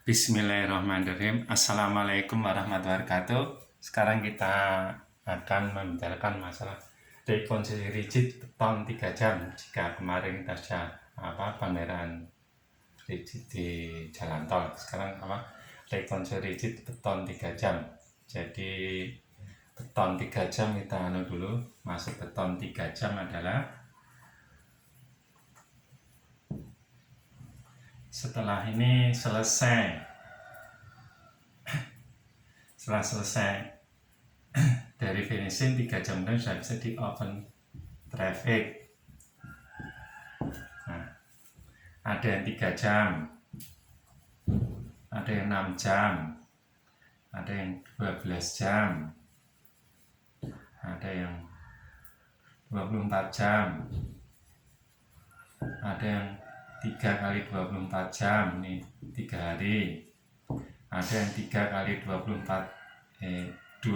Bismillahirrahmanirrahim. Assalamualaikum warahmatullahi wabarakatuh. Sekarang kita akan membicarakan masalah rekonsiliasi rigid beton 3 jam. Jika kemarin kita sudah pameran rigid di jalan tol, sekarang rekonsiliasi rigid beton 3 jam. Jadi beton 3 jam kita dulu. Masuk beton 3 jam adalah setelah ini selesai, setelah selesai dari finishing 3 jam dan sudah bisa di open traffic. Nah, ada yang 3 jam, ada yang 6 jam, ada yang 12 jam, ada yang 24 jam, ada yang 3 kali 24 jam, nih 3 hari, ada yang 3 kali 28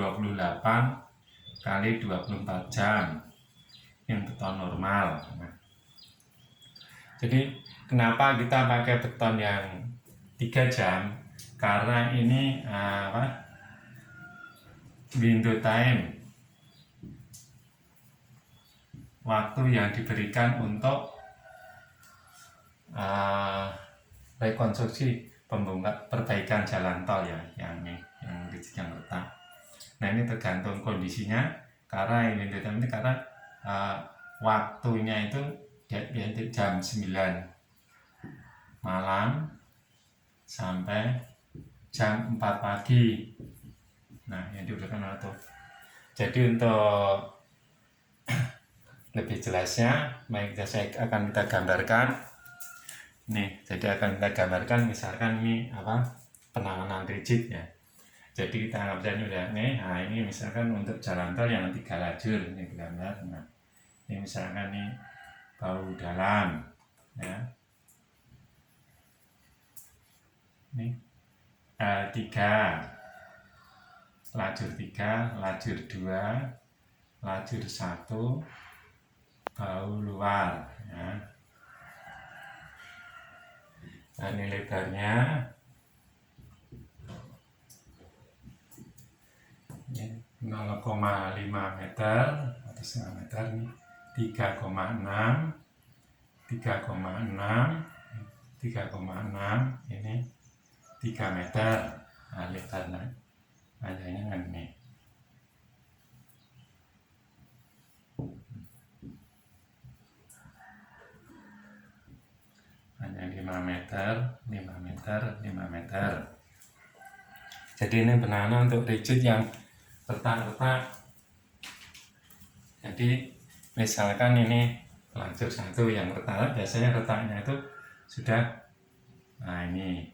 kali 24 jam, yang beton normal. Nah, jadi kenapa kita pakai beton yang 3 jam? Karena ini window time, waktu yang diberikan untuk rekonstruksi perbaikan jalan tol ya, yang rigid yang retak. Nah, ini tergantung kondisinya, karena ini karena waktunya itu jam 9 malam sampai jam 4 pagi. Nah, yang diberikan waktu. Jadi untuk lebih jelasnya, saya akan kita gambarkan. Nih, jadi akan kita gambarkan misalkan ini penanganan rigid ya. Jadi kita anggap saja udah nih, nah ini misalkan untuk jalan tol yang 3 lajur ini gambar. Nah, ini misalkan nih bahu dalam ya. Ini L3, lajur 3, lajur 2, lajur 1, bahu luar ya. Nah, ini lebarnya 0,5 meter atau setengah meter nih, 3,6, 3,6 ini 3 meter. Nah, lebarnya panjangnya kan ini. Panjang 5 meter, 5 meter, 5 meter. Jadi ini penanganan untuk rigid yang retak-retak. Jadi misalkan ini lajur 1 yang retak, biasanya retaknya itu sudah ini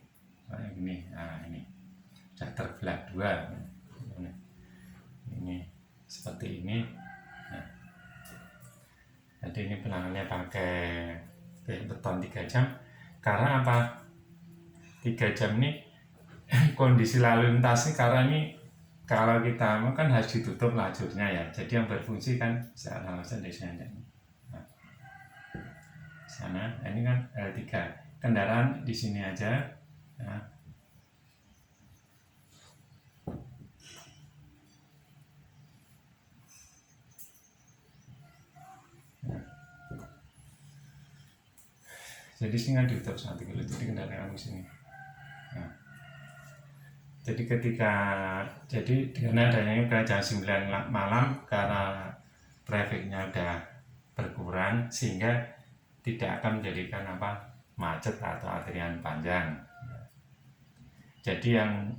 sudah terbelah 2 ini seperti ini. Nah, jadi ini penanganannya pakai beton 3 jam. Karena apa? 3 jam ini kondisi lalu lintas ini, karena ini kalau kita kan harus ditutup lajurnya ya, jadi yang berfungsi kan secara langsung di sana. Nah, sana ini kan L3, kendaraan di sini aja ya. Jadi sini kan ditutup 1 kilo, jadi kendaraan di sini. Nah, jadi dengan adanya jam 9 malam, karena trafficnya udah berkurang, sehingga tidak akan menjadikan macet atau antrian panjang. Jadi yang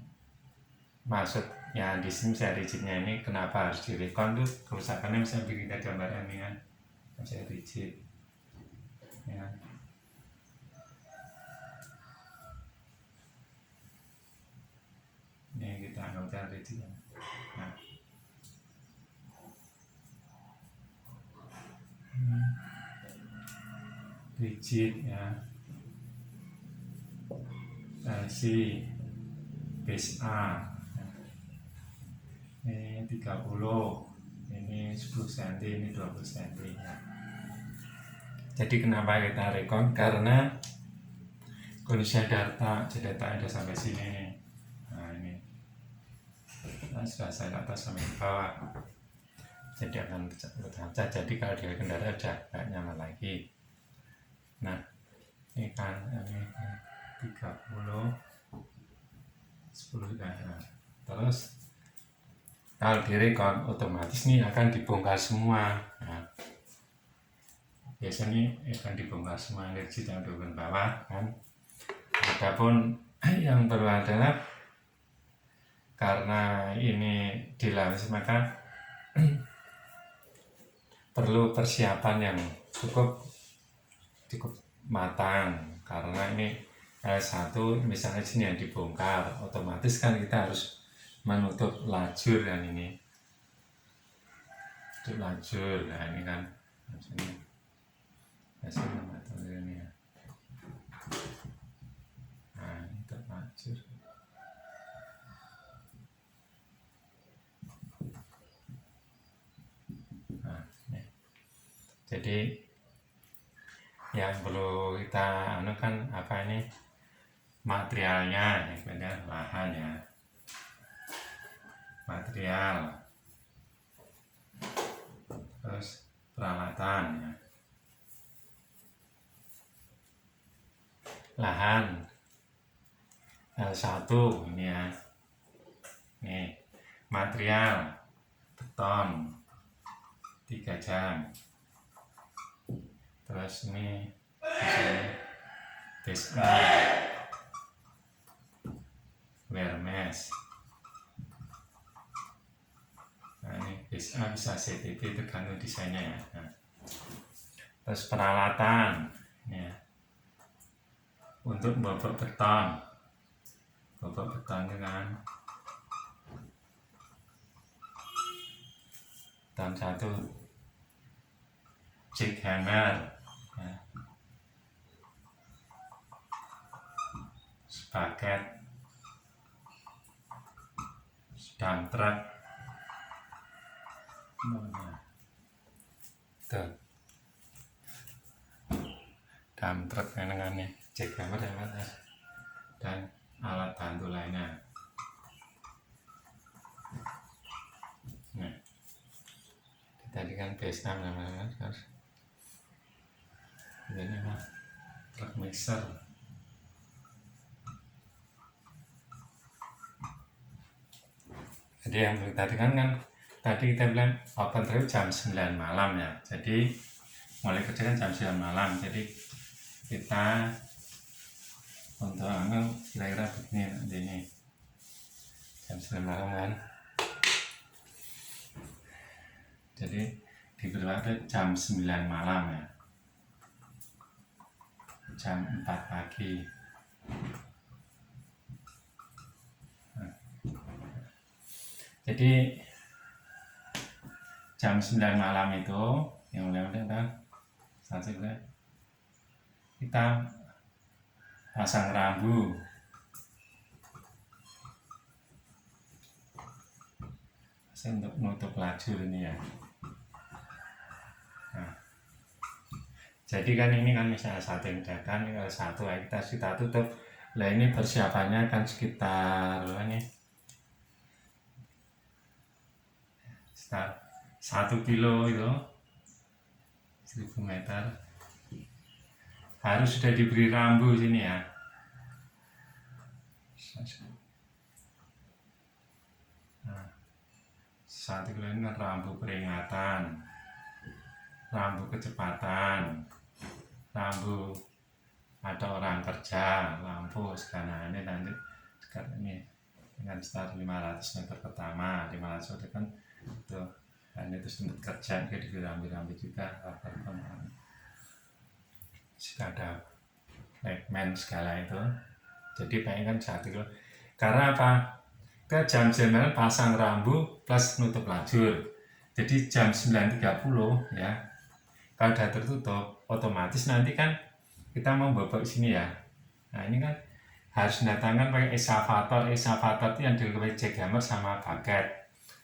maksudnya di sini saya rigidnya ini kenapa harus direkon tuh, kerusakannya misalnya kita gambarkan ini kan saya rigid ya. Ini kita anggap rigid. Nah, rigid ya, LC base A ini 30, ini 10 cm, ini 20 cm ya. Jadi kenapa kita rekon? Karena kondisi data, jadi data ada sampai sini. Nah ini, nah, sudah saya atas sampai ke bawah. Jadi akan berkaca. Jadi kalau di kendaraan udah gak nyaman lagi. Nah ini kan ini 30 10 nah. Terus kalau di recon otomatis nih akan dibongkar semua. Nah, biasanya akan dibongkar semua energi yang di bawah kan. Adapun yang perlu adalah karena ini dilamis maka perlu persiapan yang cukup matang, karena ini satu misalnya sini yang dibongkar, otomatis kan kita harus menutup lajur kan ini, tutup lajur. Nah ini kan hasilnya ini ya. Nah ini tutup lajur. Nah ini. Jadi yang perlu kita kan apa ini materialnya, yang kemudian lahan ya, material, terus peralatan ya. Lahan L1 ini ya, nih material beton 3 jam, terus ini base A Wermes. Nah ini base A bisa CTP tergantung desainnya ya. Nah, terus peralatan ya, untuk bobok beton dengan dan satu jackhammer ya, sepaket dump truck tuh, dump truck dengan jackhammer dan alat bantu lainnya. Nah, tadi kan base namanya kan ini mah truk mixer. Jadi yang tadi kan tadi kita bilang open trip jam 9 malam ya. Jadi mulai kerja kan jam 9 malam. Jadi kita untuk kira-kira begini nanti ini jam 9 malam kan. Jadi diberlakukan jam 9 malam ya. Jam 4 pagi. Nah, jadi jam 9 malam itu yang mudah-mudahan kita pasang rambu untuk menutup lajur ini ya. Nah, jadi kan ini kan misalnya satu yang datang, kalau satu kita tutup. Nah ini persiapannya kan sekitar ini sekitar 1 kilo itu 1000 meter harus sudah diberi rambu sini ya. Nah, 1 kilo ini kan rambu peringatan, rambu kecepatan, rambu ada orang kerja, lampu sekarang ini nanti sekarang ini dengan start 500 meter pertama, 500 meter kan itu dan itu tempat kerja juga dirambi-rambi juga jika ada lightman segala itu. Jadi pengen kan 1 kilo karena apa, ke jam 9 pasang rambu plus nutup lajur, jadi jam 9.30 ya kalau udah tertutup otomatis nanti kan kita mau bobok sini ya. Nah ini kan harus mendatangkan pakai excavator itu yang dilakukan jackhammer sama bucket.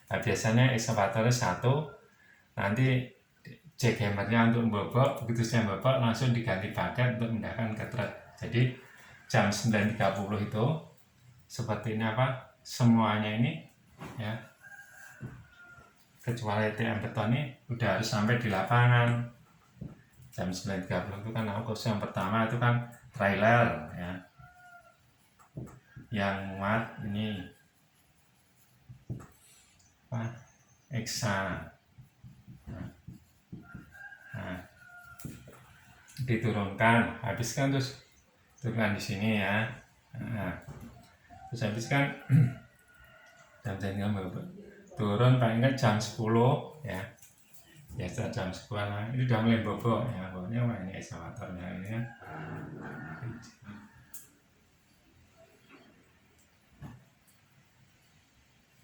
Nah biasanya excavatornya satu, nanti jackhammernya untuk bobok, begitu saya bobok langsung diganti bucket untuk memindahkan ke truk. Jadi jam 9.30 itu seperti ini semuanya ini ya, kecuali TM beton ini udah harus sampai di lapangan jam 9.30 itu kan. Kurs yang pertama itu kan trailer ya, yang muat ini Exa. Nah, diturunkan, habiskan terus turunkan di sini ya. Nah, terus habiskan jam turun paling enggak jam 10 ya. Biasa jam 10 lah. Ini udah mulai bobok ya. Boboknya ini ekskavatornya ini kan.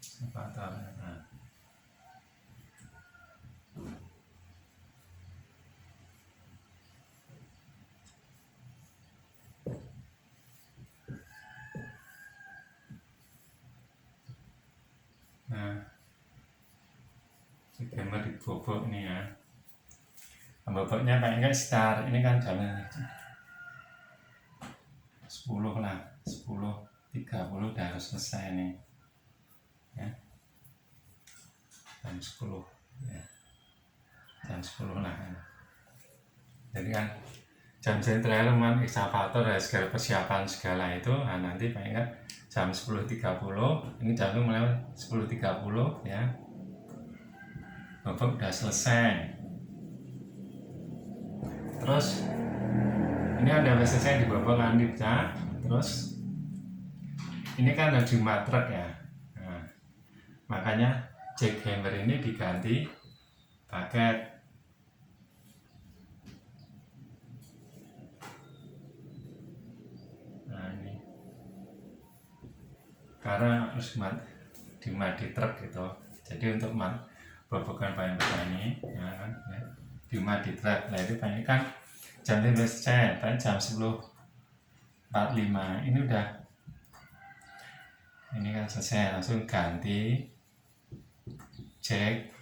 Ekskavator. Nah, gambar di bobok nih ya. Boboknya paling enggak sekitar ini kan jam 10 lah, 10.30 udah harus selesai nih ya. Jam 10 ya, jam 10 lah ya. Jadi kan jam trailer man ekskavator ya, segala persiapan segala itu. Nah, nanti paling enggak jam 10.30 ini jam mulai 10.30 ya, bobok udah selesai. Terus ini ada selesai di bobok lanjut ya. Terus ini kan ada jumlah truk ya. Nah, makanya jackhammer ini diganti paket. Nah ini karena harus dimuat di truk gitu, jadi untuk bobokan paling besar ini ya kan ya, dimuat di truk. Nah itu paling kan jam 15 selesai, paling jam 10.45 ini udah, ini kan selesai, langsung ganti cek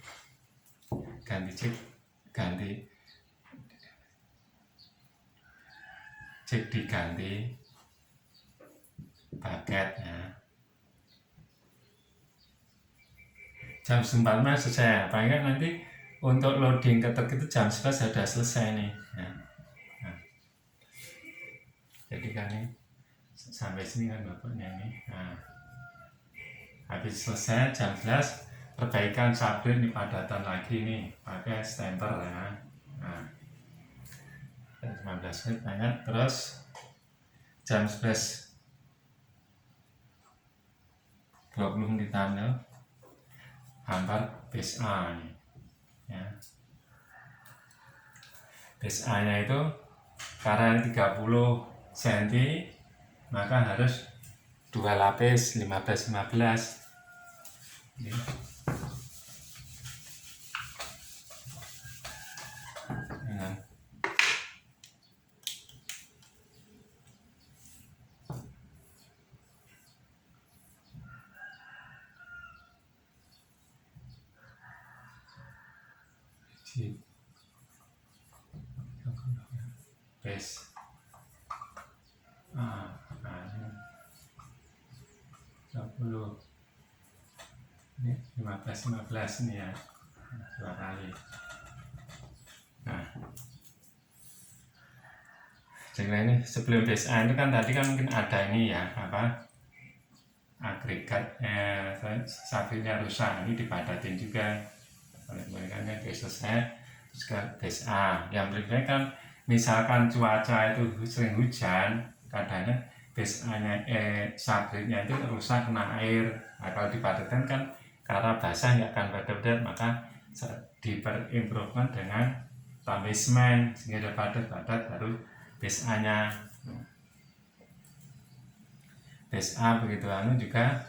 diganti paket ya. Jam 14 selesai, paling kan nanti untuk loading ke truk itu jam 11 sudah selesai nih ya. Nah, jadi kan ini sampai sini kan bapaknya ini. Nah, habis selesai jam 11 perbaikan sabrin dipadatan lagi nih pakai stemper ya. Nah, 15 menit banyak. Terus jam 11 20 menitan ya, hampir base A nih ya. Base A nya itu karena 30 cm maka harus 2 lapis 15-15 ya. Base ini 20 ini 15 ini ya, 2 kali. Nah, jadi ini sebelum base A itu kan tadi kan mungkin ada ini ya agregat sabrinnya rusak, ini dipadatin juga oleh mereka selesai. Terus ke base A yang berikutnya kan misalkan cuaca itu sering hujan, kadangnya base A nya sabrinnya itu rusak kena air. Nah, kalau dipadatkan kan karena basah nggak akan padat, maka diperimprovement dengan tambah semen sehingga padat baru base A nya. Base A begitu juga.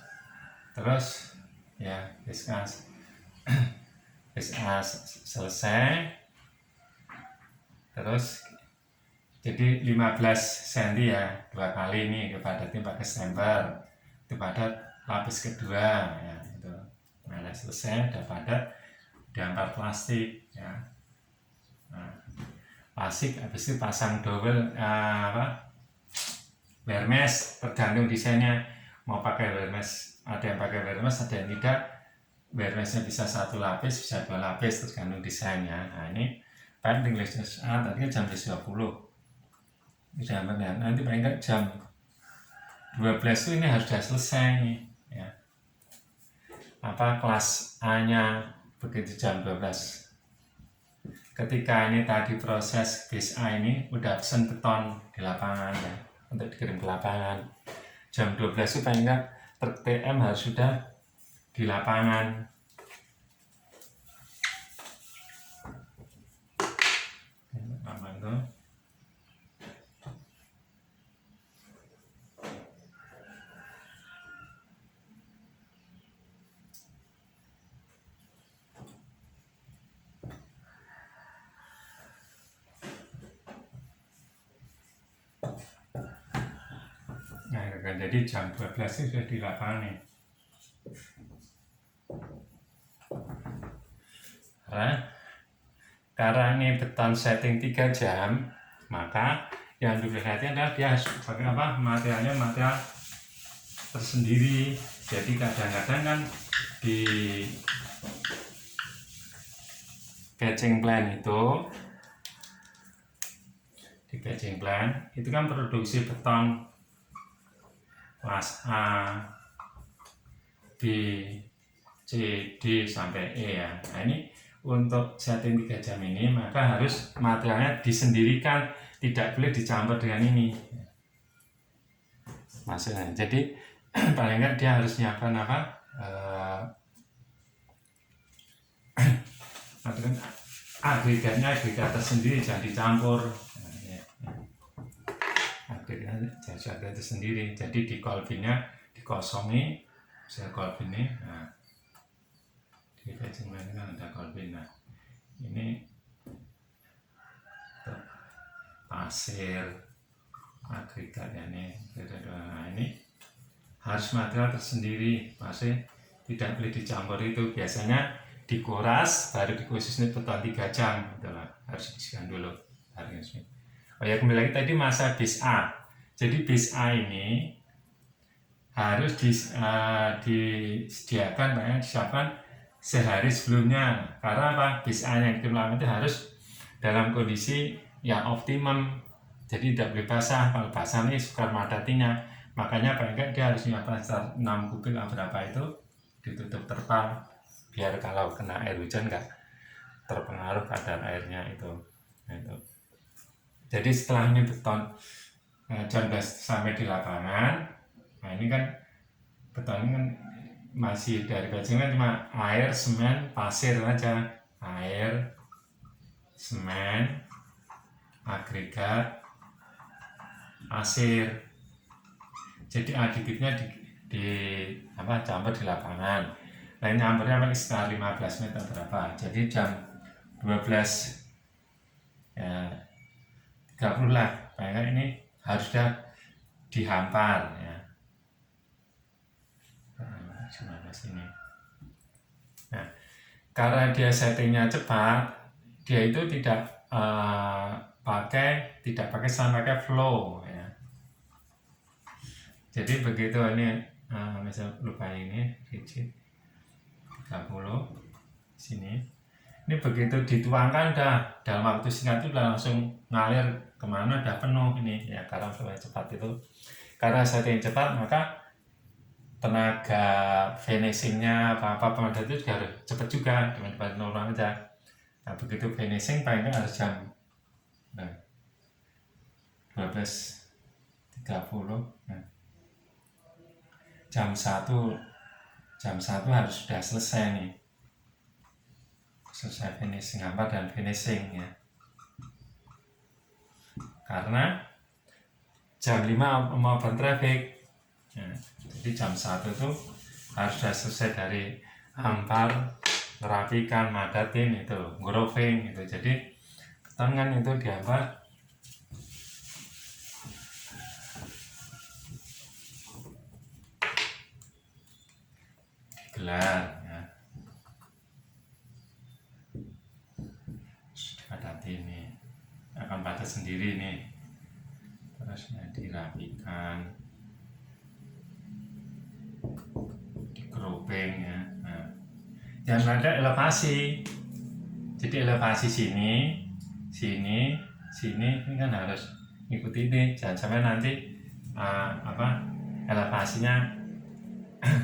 Terus ya base A selesai, terus jadi 15 cm ya, 2 kali ini dipadatin pakai stemper, dipadat lapis kedua ya itu. Nah, selesai udah padat, diangkat plastik ya. Nah, plastik habis itu pasang dowel wire mesh, tergantung desainnya mau pakai wire mesh, ada yang pakai wire mesh, ada yang tidak. Wire meshnya bisa 1 lapis, bisa 2 lapis, tergantung desainnya. Nah ini paling listness tadi kan jam 20 bisa nanti paling nggak jam 12 itu ini harus sudah selesai nih ya. Apa kelas A nya begitu jam 12, ketika ini tadi proses base A ini udah pesen beton di lapangan ya, untuk dikirim ke lapangan jam 12 itu paling nggak truk TM harus sudah di lapangan. Apa itu? Nah, jadi jam 12 itu sudah di lapangan nih. Karena ini beton setting 3 jam, maka yang diperhatikan adalah dia harus pakai apa? Materialnya material tersendiri. Jadi kadang-kadang kan di batching plan itu, itu kan produksi beton kelas A, B, C, D sampai E ya. Nah ini untuk setting 3 jam ini maka harus materialnya disendirikan, tidak boleh dicampur dengan ini maksudnya. Jadi paling nggak dia harus nyiapkan apa, agregatnya agregat tersendiri, jangan dicampur. Agregat tersendiri, jadi di kolbinnya dikosongi, saya kolbin ini. Nah, di batching plan kan ada kolbin. Nah ini pasir agregatnya nih. Nah ini harus material tersendiri, masih tidak boleh dicampur. Itu biasanya dikuras baru dikhususnya beton 3 jam itulah, harus dibersihkan dulu. Oh ya, kembali lagi tadi masa base A. Jadi base A ini harus disediakan, disiapkan sehari sebelumnya. Karena apa? Base A yang dikirim itu harus dalam kondisi yang optimum, jadi tidak boleh basah. Kalau basah nih sukar madatinya, makanya paling enggak dia harus nyiapkan 6 kubik berapa itu ditutup terpal, biar kalau kena air hujan enggak terpengaruh kadar airnya itu. Nah, itu. Jadi setelah ini beton jam 12 sampai di lapangan, nah ini kan beton ini kan masih dari batching cuma air, semen, pasir aja. Air, semen, agregat, pasir. Jadi aditifnya campur di lapangan. Nah ini campurnya paling sekitar 15 meter berapa. Jadi jam 12 ya 30 lah, paling ini harus sudah dihampar ya. Nah, karena dia settingnya cepat, dia itu tidak pakai pakai flow ya. Jadi begitu ini misal lupa ini rigid 30 sini, ini begitu dituangkan dalam waktu singkat itu langsung ngalir kemana, udah penuh ini ya. Karena flow cepat itu, karena setting cepat maka tenaga finishingnya apa pemadam itu juga harus cepat juga, dengan normal aja. Nah begitu finishing paling kan harus jam 12.30. Nah, jam 1 harus sudah selesai nih, selesai finishing apa dan finishing ya. Karena jam 5 mau open traffic. Nah, jadi jam 1 itu harus sudah selesai dari hampar, merapikan, madatin itu, grooving itu. Jadi beton kan itu dihampar digelar ya. Padati ini akan padat sendiri nih. Terus harusnya dirapikan, digrouping ya. Nah, jangan ada elevasi. Jadi elevasi sini, sini, sini ini kan harus ikuti ini. Jangan sampai nanti elevasinya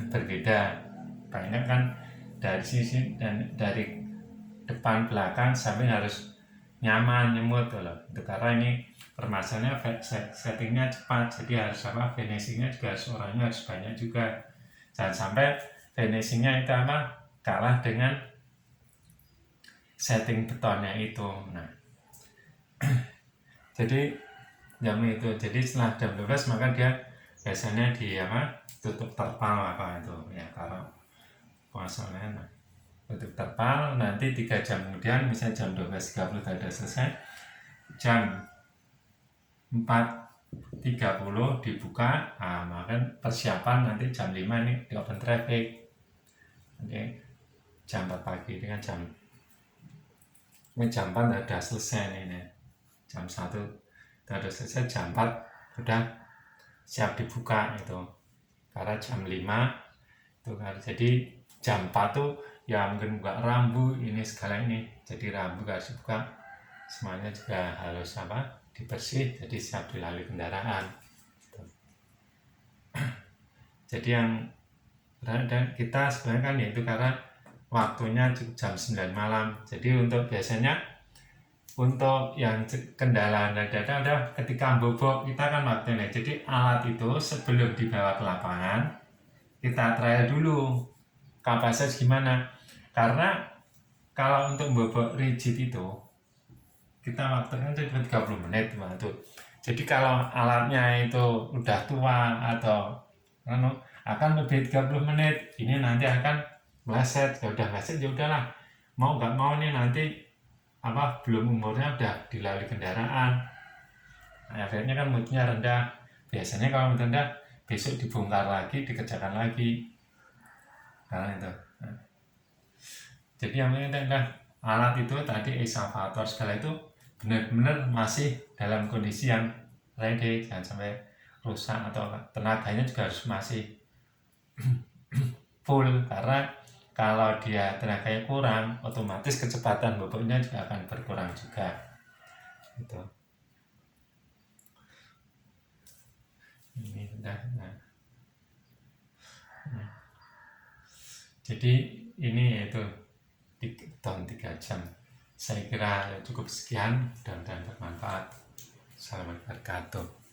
berbeda. Banyak kan dari sini dan dari depan belakang samping harus nyaman nyemut loh. Itu karena ini permasalahannya settingnya cepat, jadi harus finishingnya juga orangnya harus banyak juga. Jangan sampai finishingnya itu kalah dengan setting betonnya itu. Nah, jadi jam itu, jadi setelah jam 12 maka dia biasanya di tutup terpal itu ya, kalau puasanya tutup terpal. Nanti 3 jam kemudian, misalnya jam 12.30 sudah selesai, jam 4.30 dibuka. Maka persiapan nanti jam 5 ini di open traffic. Jam 4 pagi dengan jam 4 sudah selesai ini. Jam 1 sudah selesai, jam 4 sudah siap dibuka itu. Karena jam 5 itu kan, jadi jam 4 tuh ya mungkin buka rambu ini segala ini. Jadi rambu harus dibuka, semuanya juga harus dibersih, jadi siap dilalui kendaraan. Jadi yang dan kita sebenarnya kan itu karena waktunya jam 9 malam. Jadi untuk biasanya untuk yang kendala data udah ketika bobok kita kan waktunya. Jadi alat itu sebelum dibawa ke lapangan kita trial dulu kapasitas gimana. Karena kalau untuk bobok rigid itu kita waktunya cuma 30 menit tuh. Jadi kalau alatnya itu udah tua atau akan lebih 30 menit, ini nanti akan meleset. Ya udah meleset ya udahlah, mau nggak mau nih nanti belum umurnya udah dilalui kendaraan. Akhirnya kan mutunya rendah. Biasanya kalau mutu rendah besok dibongkar lagi, dikerjakan lagi. Karena itu. Jadi yang penting alat itu tadi excavator segala itu benar-benar masih dalam kondisi yang ready, jangan sampai rusak, atau tenaganya juga harus masih full. Karena kalau dia tenaganya kurang, otomatis kecepatan boboknya juga akan berkurang juga. Gitu. Ini sudah. Jadi ini yaitu tahun 3 jam. Saya kira cukup sekian dan bermanfaat. Assalamualaikum warahmatullahi wabarakatuh.